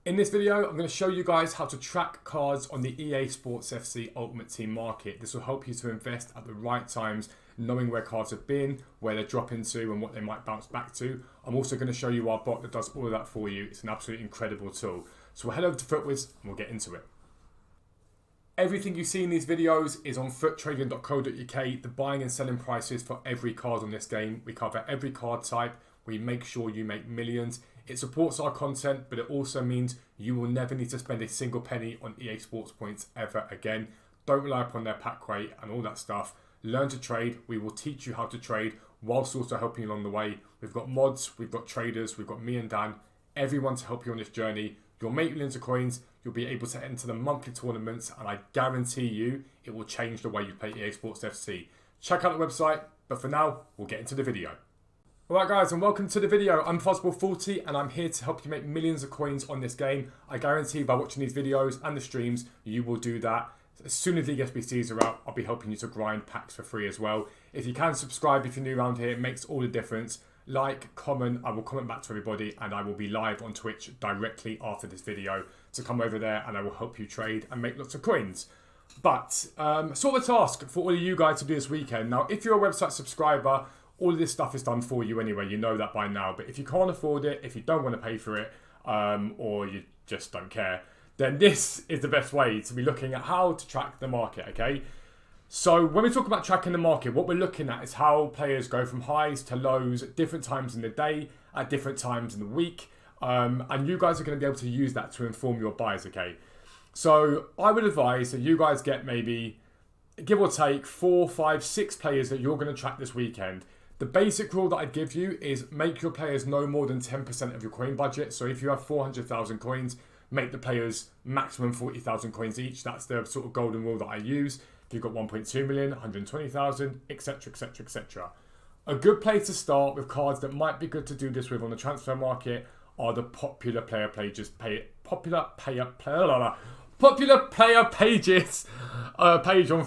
In this video, I'm going to show you guys how to track cards on the EA Sports FC Ultimate Team market. This will help you to invest at the right times, knowing where cards have been, where they're dropping to and what they might bounce back to. I'm also going to show you our bot that does all of that for you. It's an absolutely incredible tool. So we'll head over to FootWiz and we'll get into it. Everything you see in these videos is on foottrading.co.uk. The buying and selling prices for every card on this game. We cover every card type. We make sure you make millions. It supports our content, but it also means you will never need to spend a single penny on EA Sports points ever again. Don't rely upon their pack rate and all that stuff. Learn to trade. We will teach you how to trade whilst also helping you along the way. We've got mods, we've got traders, we've got me and Dan, everyone to help you on this journey. You'll make millions of coins, you'll be able to enter the monthly tournaments, and I guarantee you it will change the way you play EA Sports FC. Check out the website, but for now, we'll get into the video. Alright guys, and welcome to the video. I'm Possible40 and I'm here to help you make millions of coins on this game. I guarantee by watching these videos and the streams, you will do that. As soon as the SBCs are out, I'll be helping you to grind packs for free as well. If you can subscribe if you're new around here, it makes all the difference. Like, comment, I will comment back to everybody, and I will be live on Twitch directly after this video. So come over there and I will help you trade and make lots of coins. But, sort of a task for all of you guys to do this weekend. Now, if you're a website subscriber, all of this stuff is done for you anyway, you know that by now. But if you can't afford it, if you don't want to pay for it, or you just don't care, then this is the best way to be looking at how to track the market, okay? So when we talk about tracking the market, what we're looking at is how players go from highs to lows at different times in the day, at different times in the week. And you guys are going to be able to use that to inform your buys, okay? So I would advise that you guys get maybe, give or take, 4, 5, 6 players that you're going to track this weekend. The basic rule that I'd give you is make your players no more than 10% of your coin budget. So if you have 400,000 coins, make the players maximum 40,000 coins each. That's the sort of golden rule that I use. If you've got 1.2 million, 120,000, etc, etc, etc. A good place to start with cards that might be good to do this with on the transfer market are the popular player pages page on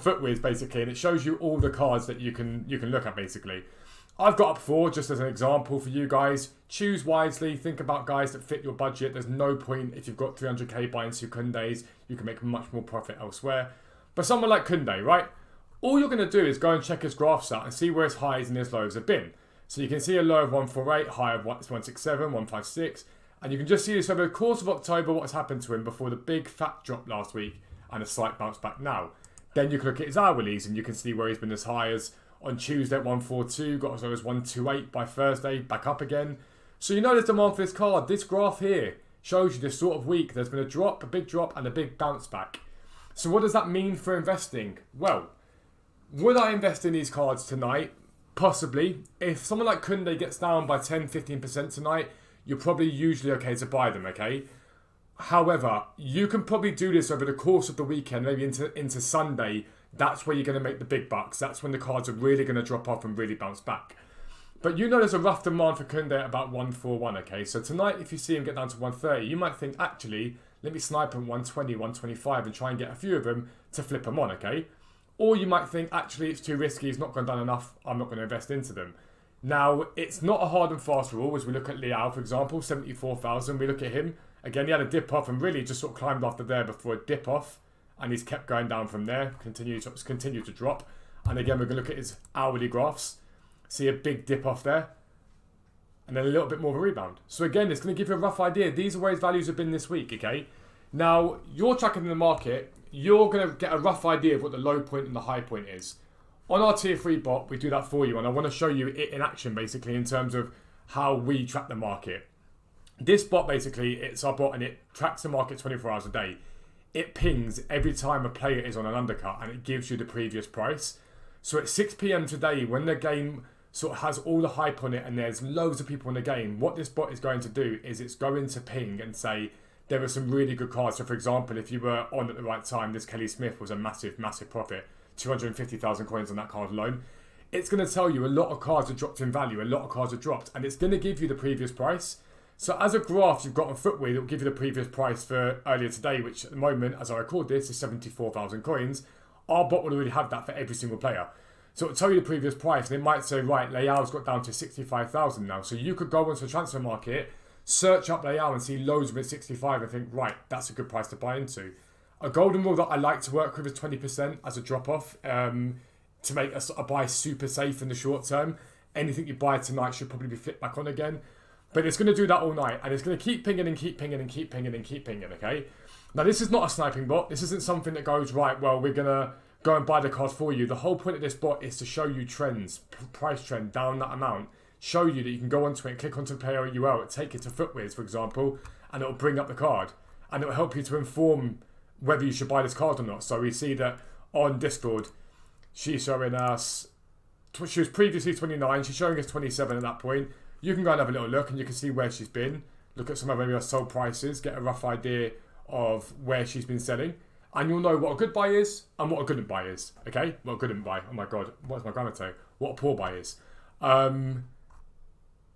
FootWiz basically, and it shows you all the cards that you can look at basically. I've got up 4 just as an example for you guys. Choose wisely. Think about guys that fit your budget. There's no point if you've got 300k buying Kundes. You can make much more profit elsewhere. But someone like Kunde, right? All you're going to do is go and check his graphs out and see where his highs and his lows have been. So you can see a low of 148, high of 167, 156. And you can just see this over the course of October, what's happened to him before the big fat drop last week and a slight bounce back now. Then you can look at his hourlies and you can see where he's been as high as on Tuesday at 142, got as low as 128 by Thursday, back up again. So you know there's demand for this card. This graph here shows you this sort of week. There's been a drop, a big drop, and a big bounce back. So what does that mean for investing? Well, would I invest in these cards tonight? Possibly. If someone like Kunde gets down by 10-15% tonight, you're probably usually okay to buy them, okay? However, you can probably do this over the course of the weekend, maybe into Sunday. That's where you're going to make the big bucks. That's when the cards are really going to drop off and really bounce back. But you know there's a rough demand for Kunde at about 141, okay? So tonight, if you see him get down to 130, you might think, actually, let me snipe him 120, 125 and try and get a few of them to flip them on, okay? Or you might think, actually, it's too risky. He's not gone down enough. I'm not going to invest into them. Now, it's not a hard and fast rule. As we look at Liao, for example, 74,000. We look at him. Again, he had a dip off and really just sort of climbed after there before a dip off. And he's kept going down from there, continued to drop. And again, we're going to look at his hourly graphs. See a big dip off there. And then a little bit more of a rebound. So again, it's going to give you a rough idea. These are where his values have been this week, okay? Now, you're tracking in the market. You're going to get a rough idea of what the low point and the high point is. On our tier 3 bot, we do that for you. And I want to show you it in action, basically, in terms of how we track the market. This bot, basically, it's our bot and it tracks the market 24 hours a day. It pings every time a player is on an undercut and it gives you the previous price. So at 6 PM today, when the game sort of has all the hype on it and there's loads of people in the game, what this bot is going to do is it's going to ping and say, there are some really good cards. So for example, if you were on at the right time, this Kelly Smith was a massive, massive profit. 250,000 coins on that card alone. It's going to tell you a lot of cards have dropped in value, a lot of cards have dropped, and it's going to give you the previous price. So as a graph you've got on FootWiz, it will give you the previous price for earlier today, which at the moment, as I record this, is 74,000 coins. Our bot will already have that for every single player. So it'll tell you the previous price, and it might say, right, Leao's got down to 65,000 now. So you could go onto the transfer market, search up they are and see loads of it at 65 and think, right, that's a good price to buy into. A golden rule that I like to work with is 20% as a drop-off to make a buy super safe in the short term. Anything you buy tonight should probably be flipped back on again. But it's going to do that all night, and it's going to keep pinging and keep pinging and keep pinging and keep pinging, okay? Now, this is not a sniping bot. This isn't something that goes, right, well, we're going to go and buy the cards for you. The whole point of this bot is to show you trends, price trend down that amount, show you that you can go onto it and click onto the player URL, take it to Footwiz, for example, and it'll bring up the card. And it'll help you to inform whether you should buy this card or not. So we see that on Discord, she's showing us, she was previously 29, she's showing us 27 at that point. You can go and have a little look and you can see where she's been. Look at some of maybe her sold prices, get a rough idea of where she's been selling. And you'll know what a good buy is and what a good buy is. Okay? What a good buy. Oh my God. What does my grandma say? What a poor buy is. And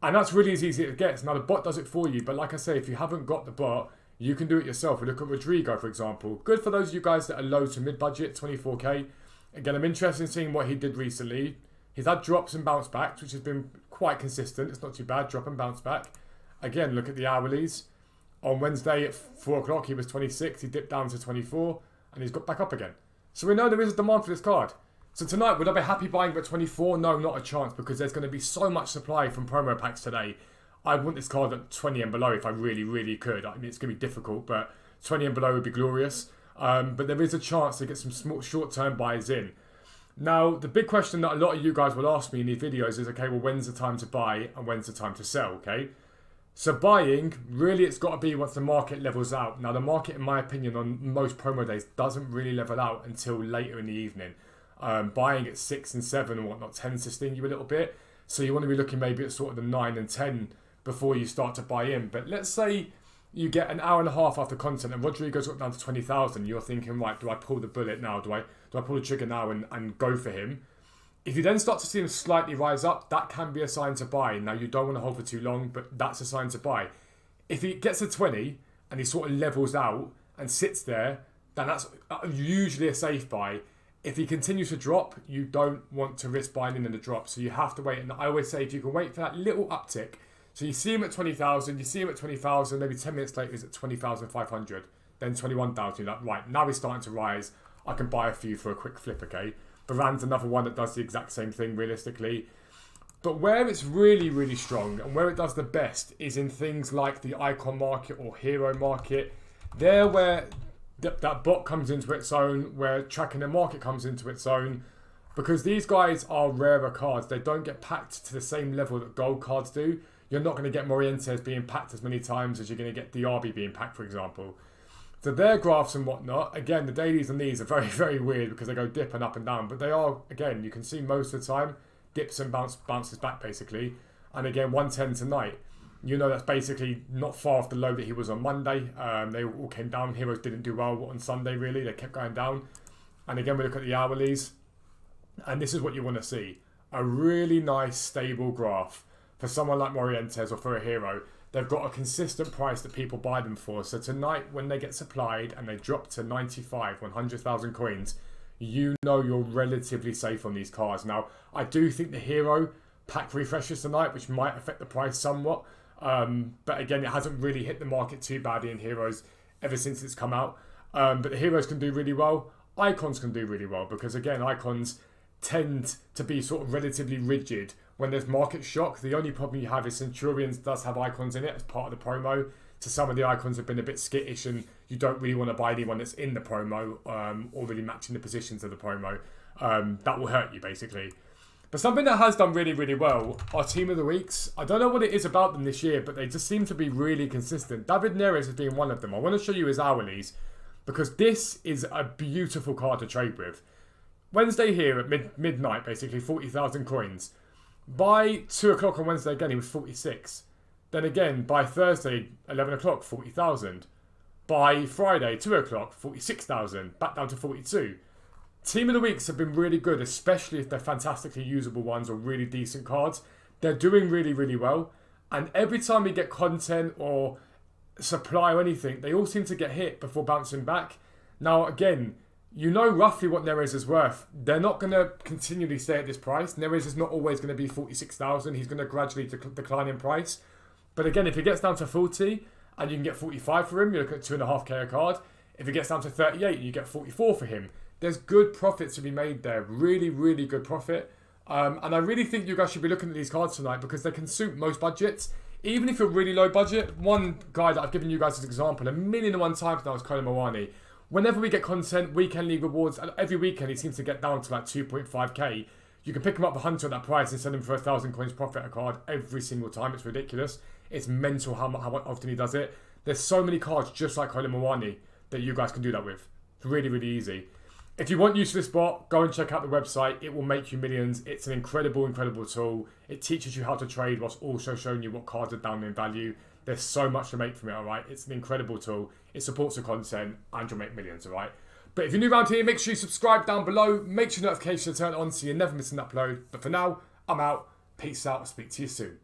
that's really as easy as it gets. Now the bot does it for you. But like I say, if you haven't got the bot, you can do it yourself. We look at Rodrigo, for example. Good for those of you guys that are low to mid-budget, 24k. Again, I'm interested in seeing what he did recently. He's had drops and bounce backs, which has been quite consistent. It's not too bad, drop and bounce back. Again, look at the hourlies. On Wednesday at 4 o'clock, he was 26. He dipped down to 24, and he's got back up again. So we know there is a demand for this card. So tonight, would I be happy buying him at 24? No, not a chance, because there's going to be so much supply from promo packs today. I want this card at 20 and below if I really, really could. I mean, it's going to be difficult, but 20 and below would be glorious. But there is a chance to get some small, short-term buys in. Now, the big question that a lot of you guys will ask me in these videos is, okay, well, when's the time to buy and when's the time to sell, okay? So buying, really, it's got to be once the market levels out. Now, the market, in my opinion, on most promo days doesn't really level out until later in the evening. Buying at 6 and 7 and whatnot tends to sting you a little bit. So you want to be looking maybe at sort of the 9 and 10 before you start to buy in. But let's say you get an hour and a half after content and Rodrigo's got down to 20,000. You're thinking, right, do I pull the bullet now? Do I pull the trigger now and go for him? If you then start to see him slightly rise up, that can be a sign to buy. Now, you don't want to hold for too long, but that's a sign to buy. If he gets to 20 and he sort of levels out and sits there, then that's usually a safe buy. If he continues to drop, you don't want to risk buying in the drop. So you have to wait. And I always say, if you can wait for that little uptick, so you see him at 20,000, you see him at 20,000, maybe 10 minutes later he's at 20,500, then 21,000. You're like, right, now he's starting to rise. I can buy a few for a quick flip, okay? Baran's another one that does the exact same thing, realistically. But where it's really, really strong and where it does the best is in things like the icon market or hero market. There where that bot comes into its own, where tracking the market comes into its own, because these guys are rarer cards. They don't get packed to the same level that gold cards do. You're not going to get Morientes being packed as many times as you're going to get Diaby being packed, for example. So their graphs and whatnot, again, the dailies and these are very, very weird because they go dip and up and down. But they are, again, you can see most of the time, dips and bounces back, basically. And again, 110 tonight. You know that's basically not far off the low that he was on Monday. They all came down. Heroes didn't do well on Sunday, really. They kept going down. And again, we look at the hourlies. And this is what you want to see. A really nice, stable graph for someone like Morientes or for a hero. They've got a consistent price that people buy them for. So tonight, when they get supplied and they drop to 95, 100,000 coins, you know you're relatively safe on these cards. Now, I do think the hero pack refreshes tonight, which might affect the price somewhat. But again, it hasn't really hit the market too badly in heroes ever since it's come out. But the heroes can do really well. Icons can do really well because, again, icons tend to be sort of relatively rigid. When there's market shock, the only problem you have is Centurions does have icons in it as part of the promo. So some of the icons have been a bit skittish and you don't really want to buy anyone that's in the promo or really matching the positions of the promo. That will hurt you, basically. But something that has done really, really well are Team of the Weeks. I don't know what it is about them this year, but they just seem to be really consistent. David Neres has been one of them. I want to show you his hourlies because this is a beautiful card to trade with. Wednesday here at midnight, basically, 40,000 coins. By 2 o'clock on Wednesday again, he was 46. Then again, by Thursday, 11 o'clock, 40,000. By Friday, 2 o'clock, 46,000. Back down to 42. Team of the Weeks have been really good, especially if they're fantastically usable ones or really decent cards. They're doing really, really well. And every time we get content or supply or anything, they all seem to get hit before bouncing back. Now, again, you know roughly what Neres is worth. They're not going to continually stay at this price. Neres is not always going to be 46,000. He's going to gradually decline in price. But again, if it gets down to 40 and you can get 45 for him, you look at 2.5k a card. If it gets down to 38 and you get 44 for him, there's good profits to be made there. Really, really good profit. And I really think you guys should be looking at these cards tonight because they can suit most budgets. Even if you're really low budget, one guy that I've given you guys as an example 1,000,001 times now is Colin Mawani. Whenever we get content, weekend league rewards, and every weekend he seems to get down to like 2.5k. You can pick him up the hunter at that price and sell him for 1,000 coins profit a card every single time. It's ridiculous. It's mental how often he does it. There's so many cards just like Colin Mawani that you guys can do that with. It's really, really easy. If you want use of this bot, go and check out the website. It will make you millions. It's an incredible, incredible tool. It teaches you how to trade whilst also showing you what cards are down in value. There's so much to make from it, alright? It's an incredible tool. It supports the content and you'll make millions, alright? But if you're new around here, make sure you subscribe down below. Make sure notifications are turned on so you never miss an upload. But for now, I'm out. Peace out. I'll speak to you soon.